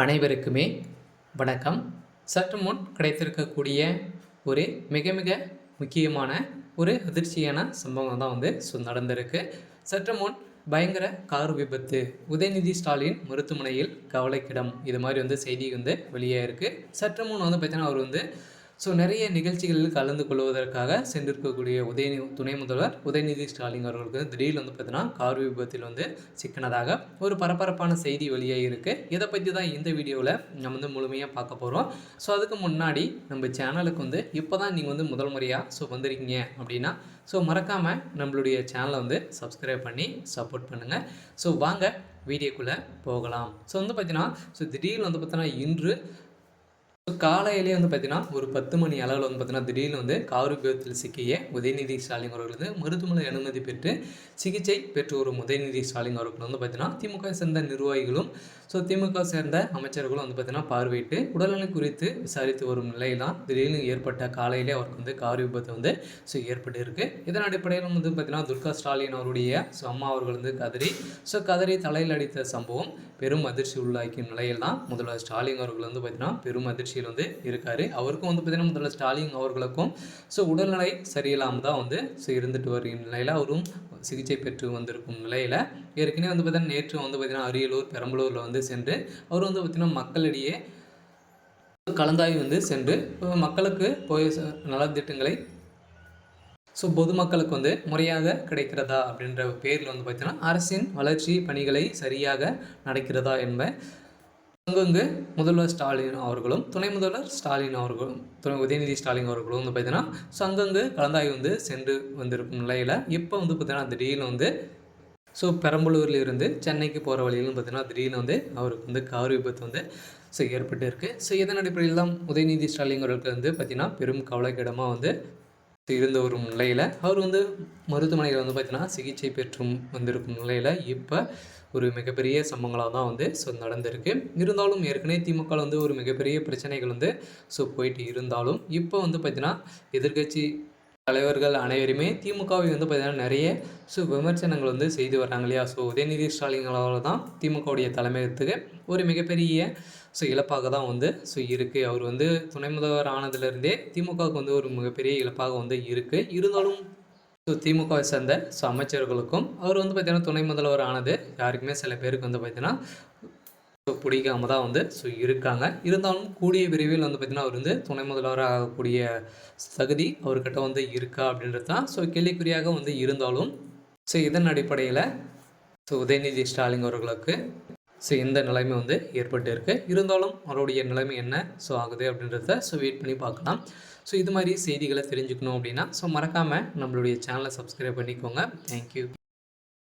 அனைவருக்குமே வணக்கம். சற்று முன் கிடைத்திருக்கக்கூடிய ஒரு மிக மிக முக்கியமான ஒரு அதிர்ச்சியான சம்பவம் தான் நடந்திருக்கு. சற்று முன் பயங்கர கார் விபத்து, உதயநிதி ஸ்டாலின் மருத்துவமனையில் கவலைக்கிடம், இது மாதிரி செய்தி வெளியே இருக்குது. சற்று முன் பார்த்தீங்கன்னா அவர் நிறைய நிகழ்ச்சிகளில் கலந்து கொள்வதற்காக சென்றிருக்கக்கூடிய துணை முதல்வர் உதயநிதி ஸ்டாலின் அவர்களுக்கு திடீர்னு பார்த்தீங்கன்னா கார் விபத்தில் சிக்கினதாக ஒரு பரபரப்பான செய்தி வெளியாக இருக்குது. இதை பற்றி தான் இந்த வீடியோவில் நம்ம முழுமையாக பார்க்க போகிறோம். அதுக்கு முன்னாடி நம்ம சேனலுக்கு இப்போ தான் நீங்கள் முதல் முறையாக வந்திருக்கீங்க அப்படின்னா மறக்காமல் நம்மளுடைய சேனலை சப்ஸ்கிரைப் பண்ணி சப்போர்ட் பண்ணுங்கள். வாங்க வீடியோக்குள்ளே போகலாம். பார்த்தீங்கன்னா திடீர்னு பார்த்தீங்கன்னா இன்று காலையிலே பார்த்தீங்கன்னா ஒரு 10 மணி அளவில் பார்த்தீங்கன்னா திடீர்னு கார் விபத்தில் சிக்கிய உதயநிதி ஸ்டாலின் அவர்கள் மருத்துவமனை அனுமதி பெற்று சிகிச்சை பெற்று வரும் உதயநிதி ஸ்டாலின் அவர்கள் பார்த்தீங்கன்னா திமுக சேர்ந்த நிர்வாகிகளும் திமுக சேர்ந்த அமைச்சர்களும் பார்த்தீங்கன்னா பார்வையிட்டு உடல்நலம் குறித்து விசாரித்து வரும் நிலையில்தான் திடீர்னு ஏற்பட்ட காலையிலே அவருக்கு கார் விபத்து ஏற்பட்டு இருக்கு. இதன் அடிப்படையில் பார்த்தீங்கன்னா துர்கா ஸ்டாலின் அவருடைய அம்மா அவர்கள் கதறி தலையில் அடித்த சம்பவம் பெரும் அதிர்ச்சி உள்ளாக்கிய நிலையில் தான் முதல்வர் ஸ்டாலின் அவர்கள் பார்த்தீங்கன்னா பெரும் அதிர்ச்சியில் இருக்காரு. அவருக்கும் பார்த்தீங்கன்னா முதல்வர் ஸ்டாலின் அவர்களுக்கும் உடல்நிலை சரியில்லாமல் தான் இருந்துட்டு வருகிற நிலையில் அவரும் சிகிச்சை பெற்று வந்திருக்கும் நிலையில் ஏற்கனவே பார்த்தீங்கன்னா நேற்று பார்த்தீங்கன்னா அரியலூர் பெரம்பலூரில் சென்று அவர் பார்த்தீங்கன்னா மக்களிடையே கலந்தாய்வு சென்று மக்களுக்கு போய் நலத்திட்டங்களை பொதுமக்களுக்கு முறையாக கிடைக்கிறதா அப்படின்ற பேரில் பார்த்தீங்கன்னா அரசின் வளர்ச்சி பணிகளை சரியாக நடக்கிறதா என்ப அங்கங்கு முதல்வர் ஸ்டாலின் அவர்களும் துணை முதல்வர் ஸ்டாலின் அவர்களும் உதயநிதி ஸ்டாலின் அவர்களும் பார்த்தீங்கன்னா அங்கங்கு கலந்தாய்வு சென்று வந்திருக்கும் நிலையில் இப்போ பார்த்தீங்கன்னா திடீர்னு பெரம்பலூரில் இருந்து சென்னைக்கு போகிற வழியிலும் பார்த்தீங்கன்னா திடீர்னு அவருக்கு கார் விபத்து ஏற்பட்டு இருக்குது. இதன் அடிப்படையில் தான் உதயநிதி ஸ்டாலின் அவர்களுக்கு பார்த்தீங்கன்னா பெரும் கவலைக்கிடமாக இருந்த ஒரு நிலையில் அவர் மருத்துவமனையில் பார்த்தீங்கன்னா சிகிச்சை பெற்றும் வந்திருக்கும் நிலையில் இப்போ ஒரு மிகப்பெரிய சம்பவங்களாக தான் நடந்திருக்கு. இருந்தாலும் ஏற்கனவே திமுக ஒரு மிகப்பெரிய பிரச்சனைகள் போயிட்டு இருந்தாலும் இப்போ பார்த்தீங்கன்னா எதிர்கட்சி தலைவர்கள் அனைவருமே திமுகவை பார்த்தீங்கன்னா நிறைய விமர்சனங்கள் செய்து வர்றாங்க இல்லையா. உதயநிதி ஸ்டாலின்களால் தான் திமுகவுடைய தலைமையகத்துக்கு ஒரு மிகப்பெரிய இழப்பாக தான் இருக்குது. அவர் துணை முதல்வர் ஆனதுலேருந்தே திமுகவுக்கு ஒரு மிகப்பெரிய இழப்பாக இருக்குது. இருந்தாலும் திமுகவை சேர்ந்த அமைச்சர்களுக்கும் அவர் பார்த்தீங்கன்னா துணை முதல்வர் ஆனது யாருக்குமே சில பேருக்கு பார்த்தீங்கன்னா பிடிக்காம தான் இருக்காங்க. இருந்தாலும் கூடிய விரைவில் பார்த்தீங்கன்னா அவர் துணை முதல்வராக ஆகக்கூடிய தகுதி அவர்கிட்ட இருக்கா அப்படின்றது தான் கேள்விக்குறியாக இருந்தாலும் இதன் அடிப்படையில் உதயநிதி ஸ்டாலின் அவர்களுக்கு இந்த நிலைமை ஏற்பட்டு இருக்கு. இருந்தாலும் அவருடைய நிலைமை என்ன ஆகுது அப்படின்றத வெயிட் பண்ணி பார்க்கலாம். இது மாதிரி செய்திகளை தெரிஞ்சுக்கணும் அப்படின்னா மறக்காமல் நம்மளுடைய சேனலை சப்ஸ்கிரைப் பண்ணிக்கோங்க. தேங்க்யூ.